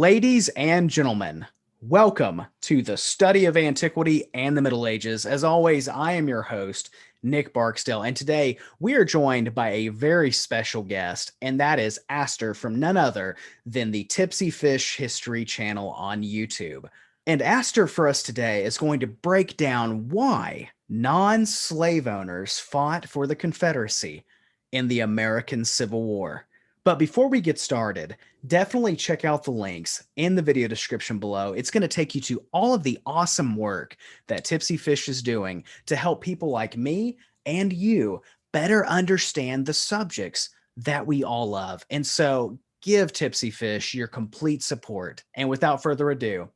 Ladies and gentlemen, welcome to the study of antiquity and the Middle Ages. As always, I am your host, Nick Barksdale, and today we are joined by a very special guest, and that is Aster from none other than the Tipsyfish History channel on YouTube. And Aster for us today is going to break down why non-slave owners fought for the Confederacy in the American Civil War. But before we get started, definitely check out the links in the video description below. It's going to take you to all of the awesome work that Tipsyfish is doing to help people like me and you better understand the subjects that we all love. And so give Tipsyfish your complete support. And without further ado,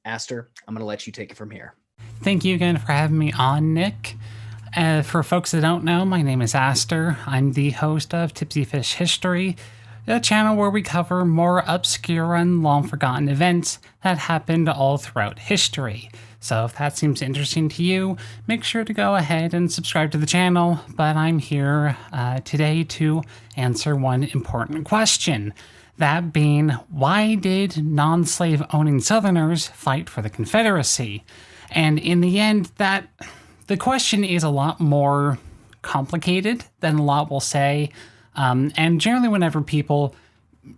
Aster, I'm going to let you take it from here. Thank you again for having me on, Nick. For folks that don't know, my name is Aster. I'm the host of Tipsyfish History, a channel where we cover more obscure and long-forgotten events that happened all throughout history. So if that seems interesting to you, make sure to go ahead and subscribe to the channel. But I'm here today to answer one important question. That being, why did non-slave owning Southerners fight for the Confederacy? And in the end, the question is a lot more complicated than a lot will say. And generally whenever people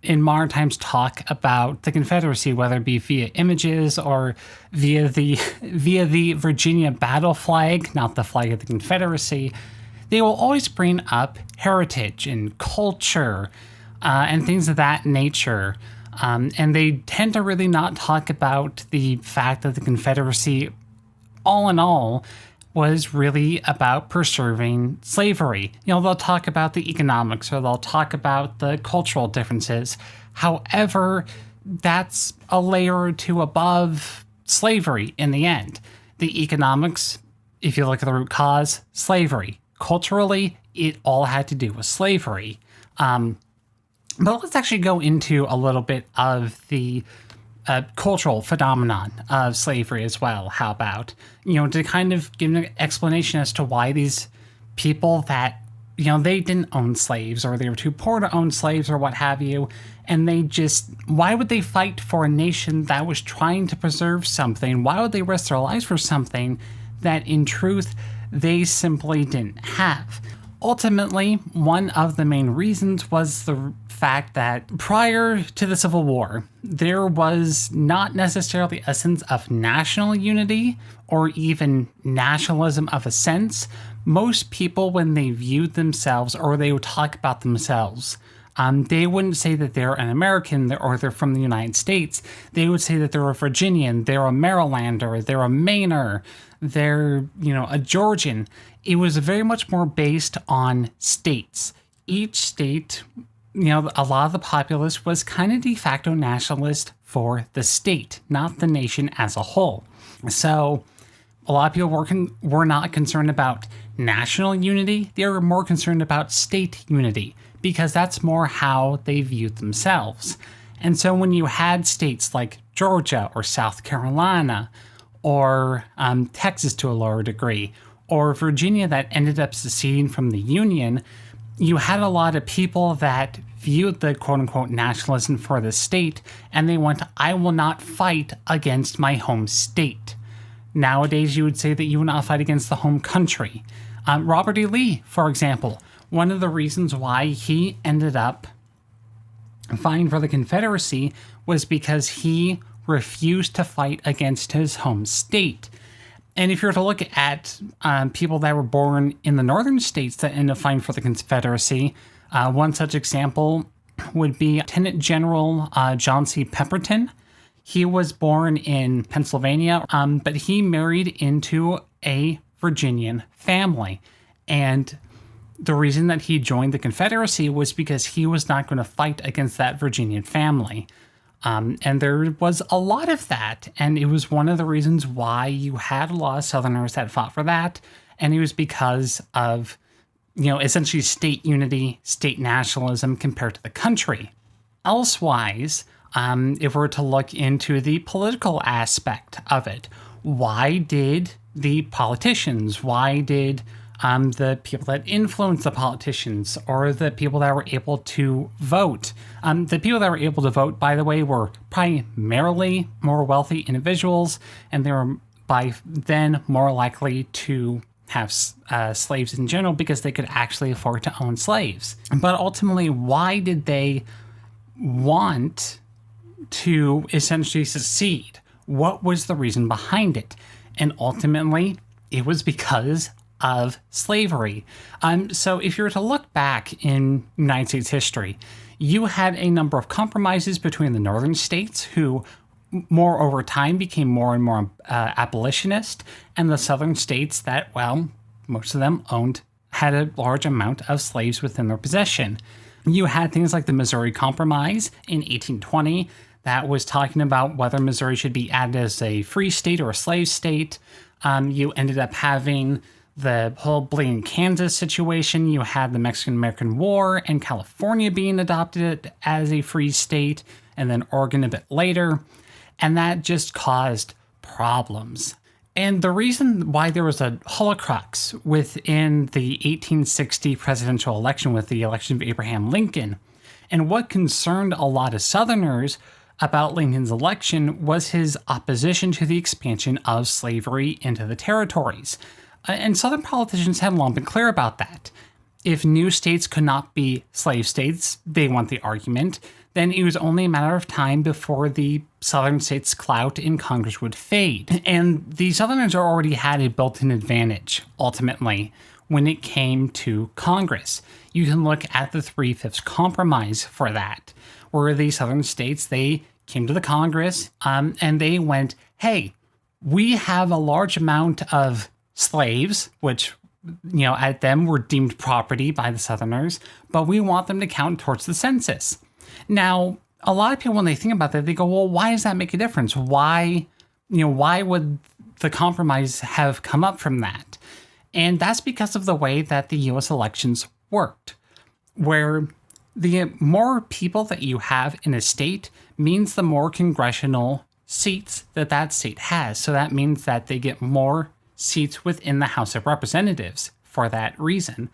in modern times talk about the Confederacy, whether it be via images or via the Virginia battle flag, not the flag of the Confederacy, they will always bring up heritage and culture and things of that nature. And they tend to really not talk about the fact that the Confederacy, all in all, was really about preserving slavery. You know, they'll talk about the economics or they'll talk about the cultural differences. However, that's a layer or two above slavery in the end. The economics, if you look at the root cause, slavery. Culturally, it all had to do with slavery. But let's actually go into a little bit of the cultural phenomenon of slavery as well. How about, to kind of give an explanation as to why these people that, they didn't own slaves or they were too poor to own slaves or what have you, and why would they fight for a nation that was trying to preserve something? Why would they risk their lives for something that in truth they simply didn't have? Ultimately, one of the main reasons was the fact that prior to the Civil War, there was not necessarily a sense of national unity or even nationalism of a sense. Most people, when they viewed themselves or they would talk about themselves, they wouldn't say that they're an American or they're from the United States. They would say that they're a Virginian, they're a Marylander, they're a Mainer, they're, a Georgian. It was very much more based on states. Each state, a lot of the populace was kind of de facto nationalist for the state, not the nation as a whole. So a lot of people were not concerned about national unity. They were more concerned about state unity because that's more how they viewed themselves. And so when you had states like Georgia or South Carolina or Texas to a lower degree, or Virginia that ended up seceding from the Union, you had a lot of people that viewed the quote-unquote nationalism for the state, and they went, I will not fight against my home state. Nowadays, you would say that you will not fight against the home country. Robert E. Lee, for example, one of the reasons why he ended up fighting for the Confederacy was because he refused to fight against his home state. And if you were to look at people that were born in the northern states that ended up fighting for the Confederacy, one such example would be Lieutenant General John C. Pemberton. He was born in Pennsylvania, but he married into a Virginian family. And the reason that he joined the Confederacy was because he was not going to fight against that Virginian family. And there was a lot of that, and it was one of the reasons why you had a lot of Southerners that fought for that, and it was because of, essentially state unity, state nationalism compared to the country. Elsewise, if we're to look into the political aspect of it, why did the politicians, why did the people that influence the politicians, or the people that were able to vote. The people that were able to vote, by the way, were primarily more wealthy individuals, and they were by then more likely to have slaves in general because they could actually afford to own slaves. But ultimately, why did they want to essentially secede? What was the reason behind it? And ultimately, it was because of slavery. So if you were to look back in United States history, you had a number of compromises between the northern states, who more over time became more and more abolitionist, and the southern states that, well, most of them had a large amount of slaves within their possession. You had things like the Missouri Compromise in 1820 that was talking about whether Missouri should be added as a free state or a slave state. You ended up having the whole Blaine, Kansas situation. You had the Mexican-American War and California being adopted as a free state, and then Oregon a bit later. And that just caused problems. And the reason why there was a holocrux within the 1860 presidential election with the election of Abraham Lincoln, and what concerned a lot of Southerners about Lincoln's election, was his opposition to the expansion of slavery into the territories. And Southern politicians had long been clear about that. If new states could not be slave states, they want the argument, then it was only a matter of time before the Southern states' clout in Congress would fade. And the Southerners already had a built-in advantage, ultimately, when it came to Congress. You can look at the 3/5 compromise for that, where the Southern states, they came to the Congress and they went, hey, we have a large amount of slaves, which, at them were deemed property by the Southerners, but we want them to count towards the census. Now, a lot of people, when they think about that, they go, well, why does that make a difference? Why would the compromise have come up from that? And that's because of the way that the U.S. elections worked, where the more people that you have in a state means the more congressional seats that state has. So that means that they get more seats within the House of Representatives for that reason.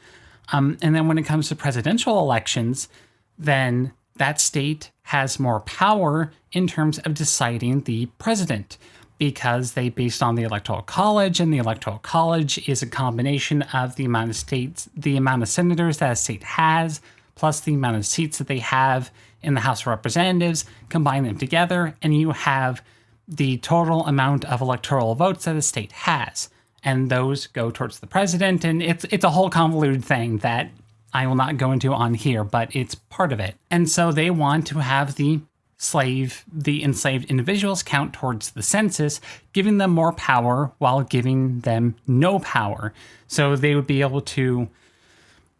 And then when it comes to presidential elections, then that state has more power in terms of deciding the president, because they based on the Electoral College, and the Electoral College is a combination of the amount of senators that a state has, plus the amount of seats that they have in the House of Representatives, combine them together, and you have the total amount of electoral votes that a state has. And those go towards the president, and it's a whole convoluted thing that I will not go into on here, but it's part of it. And so they want to have the enslaved individuals count towards the census, giving them more power while giving them no power. So they would be able to,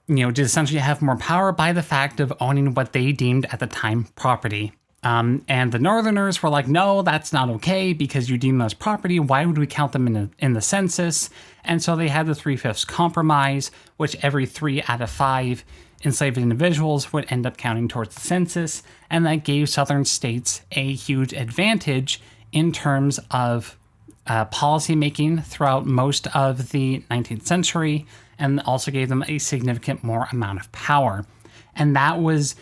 to essentially have more power by the fact of owning what they deemed at the time property. And the Northerners were like, no, that's not okay because you deem them as property. Why would we count them in the census? And so they had the 3/5 compromise, which every 3 out of 5 enslaved individuals would end up counting towards the census. And that gave Southern states a huge advantage in terms of policy making throughout most of the 19th century, and also gave them a significant more amount of power. And that was...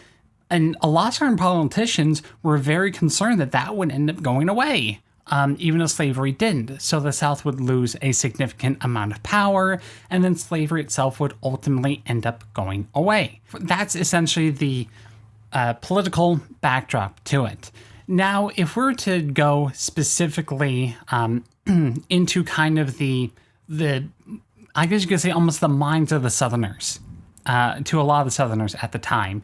And a lot of Southern politicians were very concerned that would end up going away, even if slavery didn't. So the South would lose a significant amount of power, and then slavery itself would ultimately end up going away. That's essentially the political backdrop to it. Now, if we're to go specifically into kind of the I guess you could say almost the minds of the Southerners, to a lot of the Southerners at the time,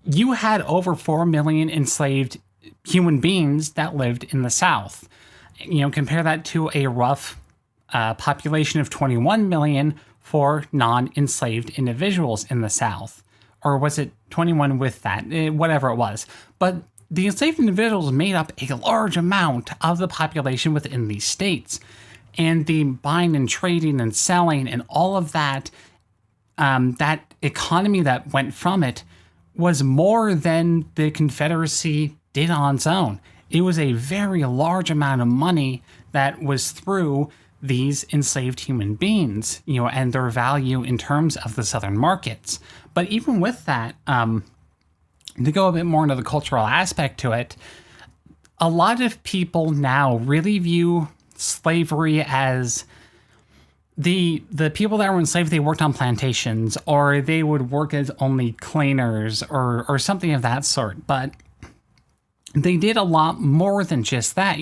you had over 4 million enslaved human beings that lived in the South. Compare that to a rough population of 21 million for non-enslaved individuals in the South. Or was it 21 with that? Whatever it was. But the enslaved individuals made up a large amount of the population within these states. And the buying and trading and selling and all of that, that economy that went from it, was more than the Confederacy did on its own. It was a very large amount of money that was through these enslaved human beings, and their value in terms of the Southern markets. But even with that, to go a bit more into the cultural aspect to it, a lot of people now really view slavery as the people that were enslaved, they worked on plantations, or they would work as only cleaners or something of that sort. But they did a lot more than just that,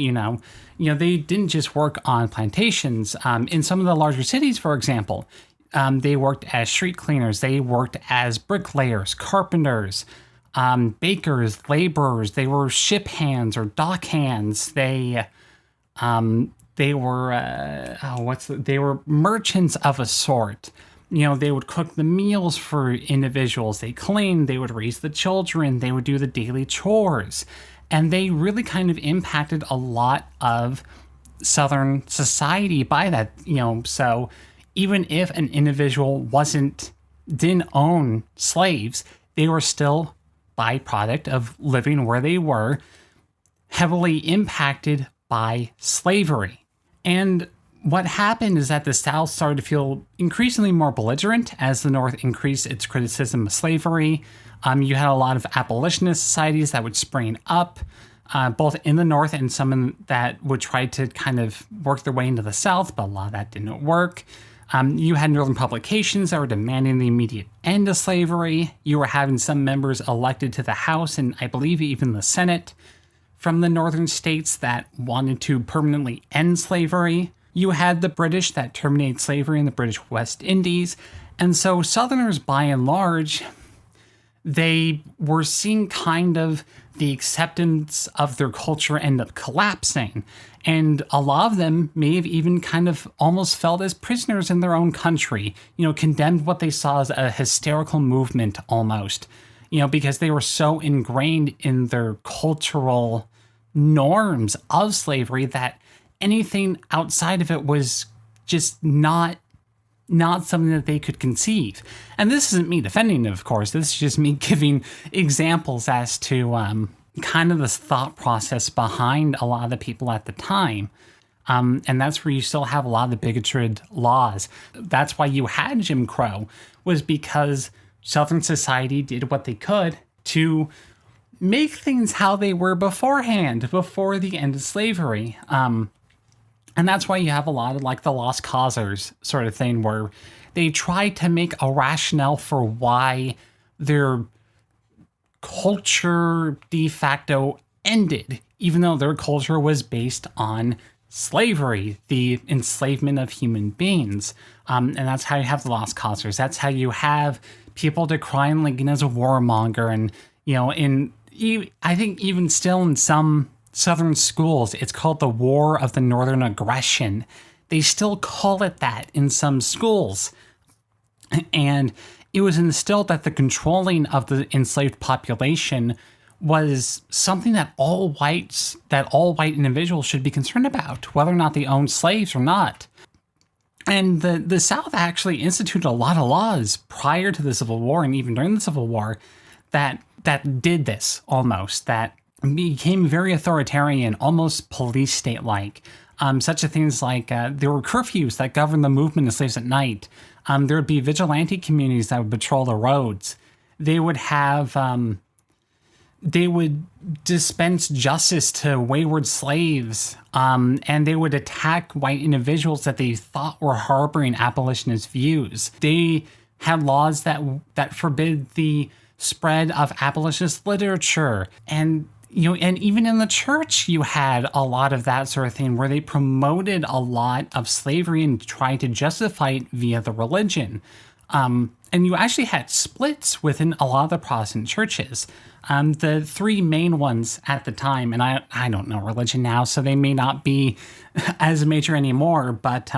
they didn't just work on plantations. In some of the larger cities, for example, they worked as street cleaners, they worked as bricklayers, carpenters, bakers, laborers. They were ship hands or dock hands. They were merchants of a sort. They would cook the meals for individuals. They cleaned, they would raise the children, they would do the daily chores. And they really kind of impacted a lot of Southern society by that, so even if an individual didn't own slaves, they were still byproduct of living where they were, heavily impacted by slavery. And what happened is that the South started to feel increasingly more belligerent as the North increased its criticism of slavery. You had a lot of abolitionist societies that would spring up, both in the North and some that would try to kind of work their way into the South, but a lot of that didn't work. You had Northern publications that were demanding the immediate end of slavery. You were having some members elected to the House and I believe even the Senate from the Northern states that wanted to permanently end slavery. You had the British that terminated slavery in the British West Indies. And so Southerners, by and large, they were seeing kind of the acceptance of their culture end up collapsing. And a lot of them may have even kind of almost felt as prisoners in their own country, condemned what they saw as a hysterical movement almost, because they were so ingrained in their cultural norms of slavery that anything outside of it was just not something that they could conceive. And this isn't me defending it, of course. This is just me giving examples as to kind of this thought process behind a lot of the people at the time. And that's where you still have a lot of the bigoted laws. That's why you had Jim Crow, was because Southern society did what they could to make things how they were beforehand, before the end of slavery. And that's why you have a lot of like the lost causers sort of thing, where they try to make a rationale for why their culture de facto ended, even though their culture was based on slavery, the enslavement of human beings. And that's how you have the lost causers. That's how you have people decrying Lincoln as a warmonger. And, I think even still in some Southern schools, it's called the War of the Northern Aggression. They still call it that in some schools. And it was instilled that the controlling of the enslaved population was something that all white individuals should be concerned about, whether or not they owned slaves or not. And the South actually instituted a lot of laws prior to the Civil War and even during the Civil War that did this almost, that became very authoritarian, almost police state-like. Such as things like there were curfews that governed the movement of slaves at night. There would be vigilante communities that would patrol the roads. They would have, they would dispense justice to wayward slaves, and they would attack white individuals that they thought were harboring abolitionist views. They had laws that forbid the spread of abolitionist literature, and even in the church, you had a lot of that sort of thing where they promoted a lot of slavery and tried to justify it via the religion. And you actually had splits within a lot of the Protestant churches. The three main ones at the time, and I don't know religion now, so they may not be as major anymore, but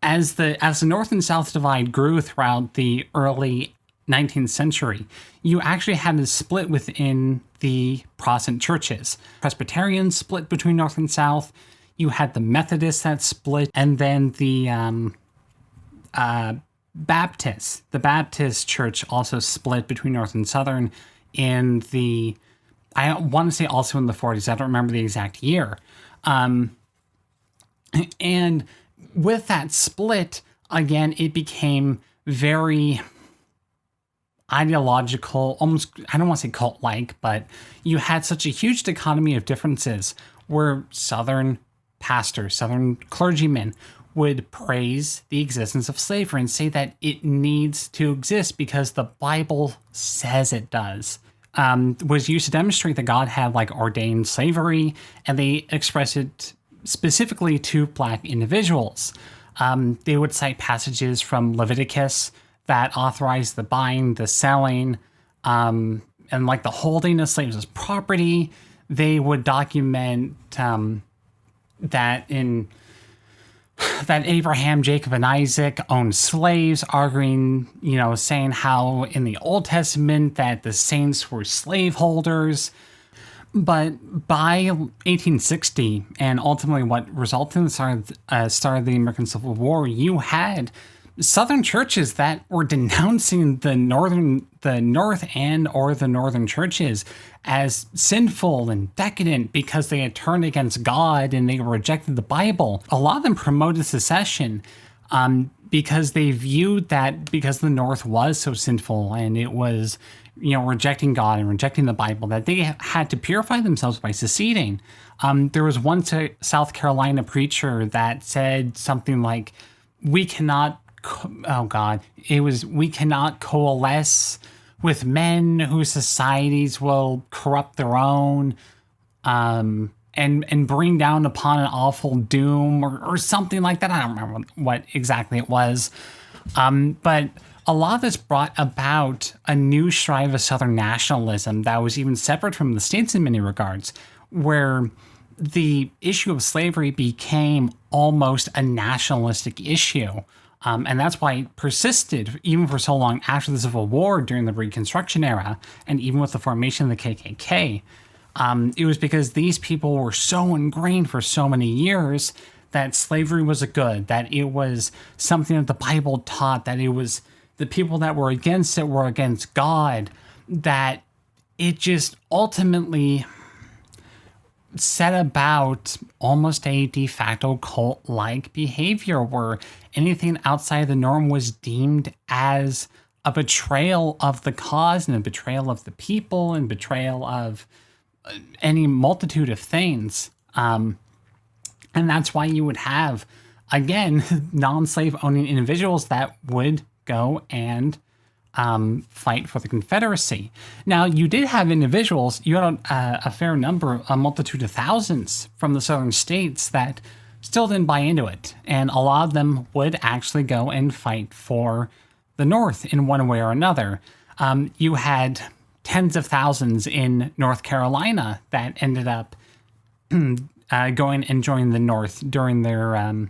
as the North and South divide grew throughout the early 19th century, you actually had a split within the Protestant churches. Presbyterians split between North and South. You had the Methodists that split, and then the Baptists. The Baptist church also split between North and Southern in I want to say also in the 40s. I don't remember the exact year. And with that split, again, it became very ideological, almost, I don't want to say cult-like, but you had such a huge dichotomy of differences where Southern pastors, Southern clergymen would praise the existence of slavery and say that it needs to exist because the Bible says it does. Was used to demonstrate that God had like ordained slavery, and they expressed it specifically to Black individuals. They would cite passages from Leviticus that authorized the buying, the selling, and like the holding of slaves as property. They would document that Abraham, Jacob, and Isaac owned slaves, arguing, saying how in the Old Testament that the saints were slaveholders. But by 1860, and ultimately what resulted in the start of the American Civil War, you had Southern churches that were denouncing the North and or the Northern churches as sinful and decadent because they had turned against God and they rejected the Bible. A lot of them promoted secession because they viewed that because the North was so sinful and it was, rejecting God and rejecting the Bible, that they had to purify themselves by seceding. There was one South Carolina preacher that said something like, we cannot coalesce with men whose societies will corrupt their own, and bring down upon an awful doom or something like that. I don't remember what exactly it was. But a lot of this brought about a new strive of Southern nationalism that was even separate from the states in many regards, where the issue of slavery became almost a nationalistic issue. And that's why it persisted even for so long after the Civil War during the Reconstruction era, and even with the formation of the KKK. It was because these people were so ingrained for so many years that slavery was a good, that it was something that the Bible taught, that it was the people that were against it were against God, that it just ultimately set about almost a de facto cult-like behavior where anything outside the norm was deemed as a betrayal of the cause and a betrayal of the people and betrayal of any multitude of things. And that's why you would have, again, non-slave owning individuals that would go and fight for the Confederacy. Now, you did have individuals, you had a fair number, a multitude of thousands from the southern states that still didn't buy into it. And a lot of them would actually go and fight for the North in one way or another. You had tens of thousands in North Carolina that ended up going and joining the North during their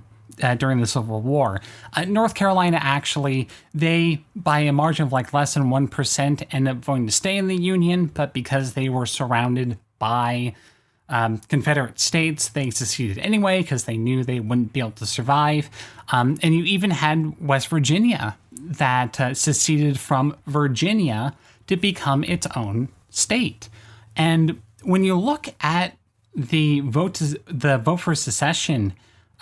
during the Civil War. North Carolina, actually, they, by a margin of like less than 1%, ended up voting to stay in the Union, but because they were surrounded by Confederate States, they seceded anyway because they knew they wouldn't be able to survive. And you even had West Virginia that seceded from Virginia to become its own state. And when you look at the vote for secession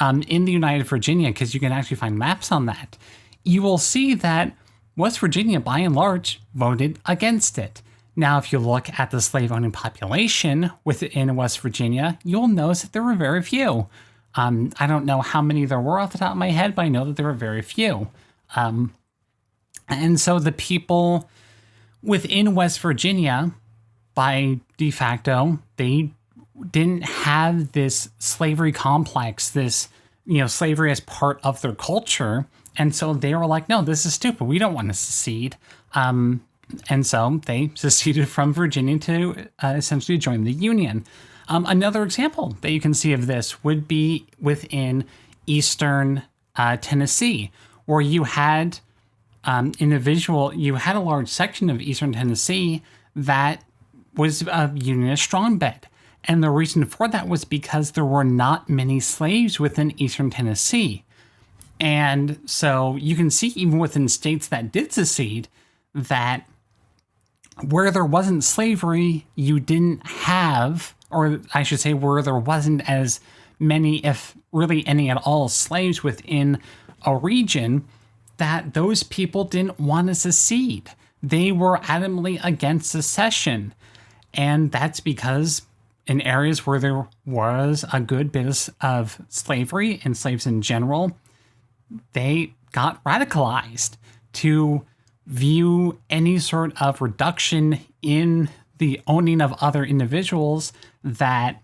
in the United Virginia, because you can actually find maps on that, you will see that West Virginia, by and large, voted against it. Now, if you look at the slave-owning population within West Virginia, you'll notice that there were very few. I don't know how many there were off the top of my head, but I know that there were very few. And so the people within West Virginia, by de facto, they didn't have this slavery complex, this, slavery as part of their culture. And so they were like, no, this is stupid. We don't want to secede. And so they seceded from Virginia to essentially join the Union. Another example that you can see of this would be within Eastern Tennessee, where you had you had a large section of Eastern Tennessee that was a Unionist strong bed. And the reason for that was because there were not many slaves within Eastern Tennessee. And so you can see even within states that did secede that where there wasn't slavery, you didn't have, or I should say where there wasn't as many, if really any at all slaves within a region, that those people didn't want to secede. They were adamantly against secession. And that's because in areas where there was a good bit of slavery and slaves in general, they got radicalized to view any sort of reduction in the owning of other individuals that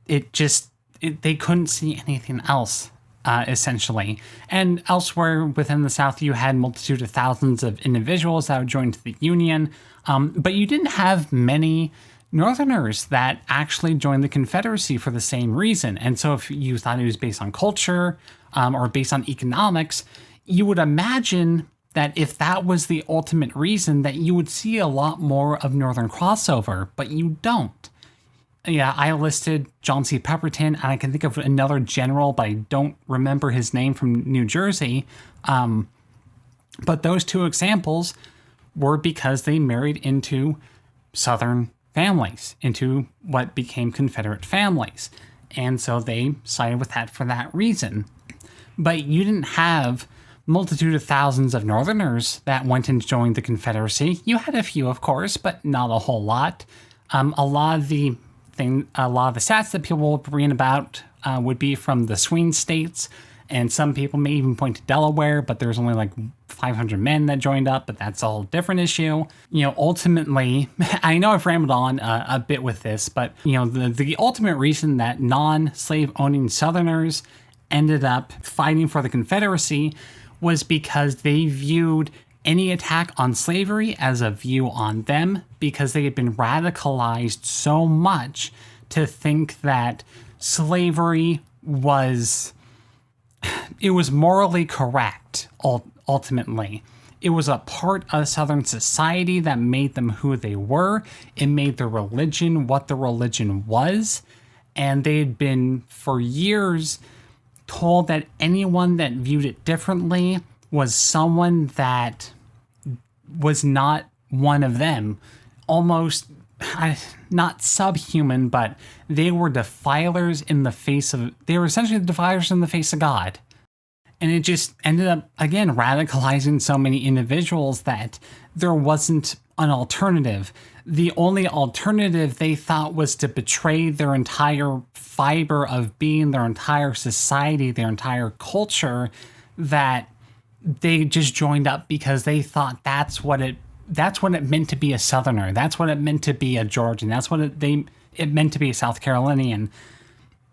they couldn't see anything else, essentially. And elsewhere within the South, you had multitude of thousands of individuals that would join to the Union, but you didn't have many Northerners that actually joined the Confederacy for the same reason. And so if you thought it was based on culture or based on economics, you would imagine that if that was the ultimate reason, that you would see a lot more of Northern crossover, but you don't. Yeah, I listed John C. Pemberton, and I can think of another general, but I don't remember his name, from New Jersey. But those two examples were because they married into Southern families, into what became Confederate families. And so they sided with that for that reason. But you didn't have multitude of thousands of Northerners that went and joined the Confederacy. You had a few, of course, but not a whole lot. A lot of the stats that people will read about would be from the swing states, and some people may even point to Delaware, but there's only like 500 men that joined up, but that's a whole different issue. Ultimately, I know I've rambled on a bit with this, but the ultimate reason that non-slave owning Southerners ended up fighting for the Confederacy was because they viewed any attack on slavery as a view on them, because they had been radicalized so much to think that slavery was morally correct. Ultimately, it was a part of Southern society that made them who they were. It made their religion what the religion was, and they had been for years told that anyone that viewed it differently was someone that was not one of them, almost not subhuman, but they were defilers in the face of, they were essentially the defilers in the face of God. And it just ended up, again, radicalizing so many individuals that there wasn't an alternative. The only alternative they thought was to betray their entire fiber of being, their entire society, their entire culture, that they just joined up because they thought that's what it meant to be a Southerner. That's what it meant to be a Georgian. That's what it meant to be a South Carolinian.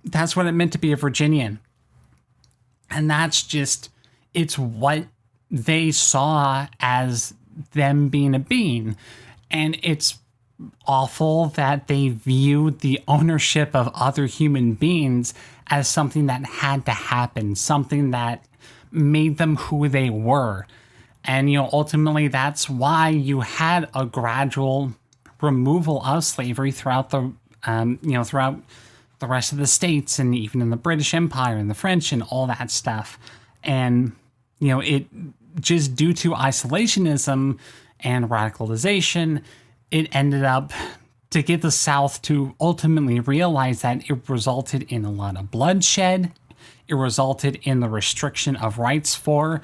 That's what it meant to be a Virginian. And that's just, it's what they saw as them being a being. And it's awful that they viewed the ownership of other human beings as something that had to happen, something that made them who they were. And, ultimately that's why you had a gradual removal of slavery throughout throughout the rest of the states, and even in the British Empire and the French and all that stuff. And, it just due to isolationism and radicalization, it ended up to get the South to ultimately realize that it resulted in a lot of bloodshed. It resulted in the restriction of rights for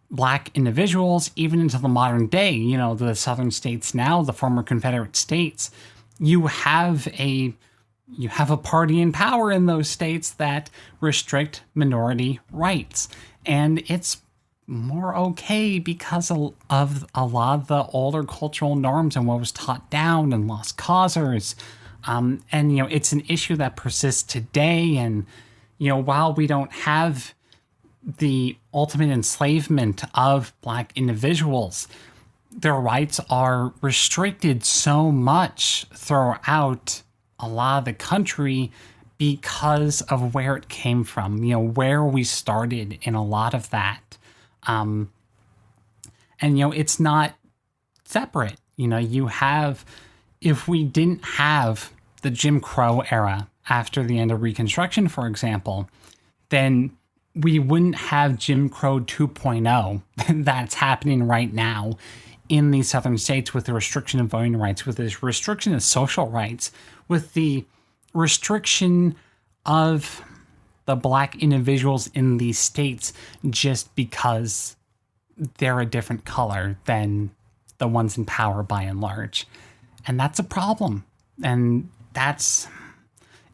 Black individuals, even into the modern day. The Southern states now, the former Confederate States, you have a party in power in those states that restrict minority rights. And it's more okay because of a lot of the older cultural norms and what was taught down and lost causers. And, it's an issue that persists today. And, while we don't have the ultimate enslavement of Black individuals, their rights are restricted so much throughout a lot of the country because of where it came from, where we started in a lot of that. And, it's not separate. You have, if we didn't have the Jim Crow era after the end of Reconstruction, for example, then we wouldn't have Jim Crow 2.0 that's happening right now in the Southern states, with the restriction of voting rights, with the restriction of social rights, with the restriction of the black individuals in these states just because they're a different color than the ones in power by and large. And that's a problem. And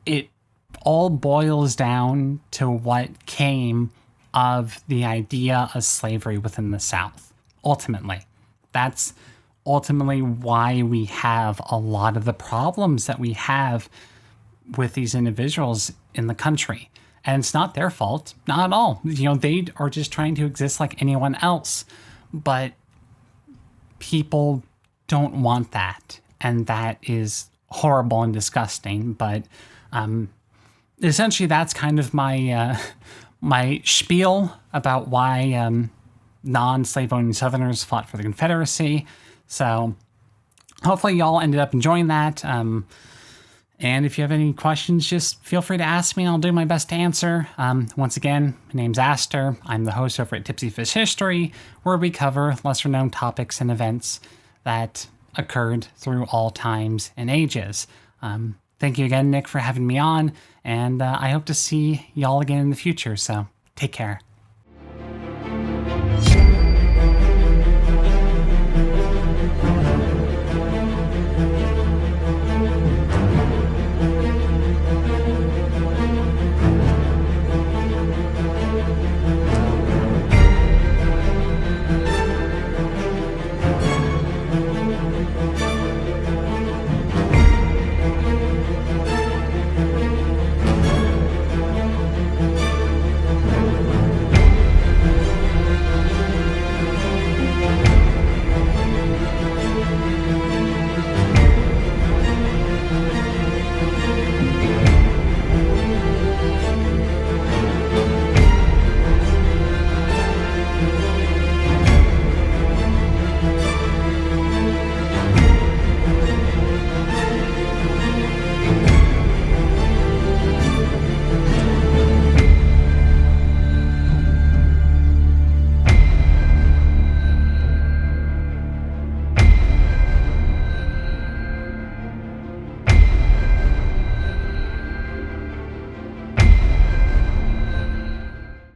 it all boils down to what came of the idea of slavery within the South. Ultimately, that's ultimately why we have a lot of the problems that we have with these individuals in the country. And it's not their fault, not at all. They are just trying to exist like anyone else. But people don't want that. And that is horrible and disgusting. But essentially, that's kind of my my spiel about why non-slave owning Southerners fought for the Confederacy. So hopefully y'all ended up enjoying that. And if you have any questions, just feel free to ask me. I'll do my best to answer. Once again, my name's Aster. I'm the host over at Tipsyfish History, where we cover lesser-known topics and events that occurred through all times and ages. Thank you again, Nick, for having me on, and I hope to see y'all again in the future, so take care.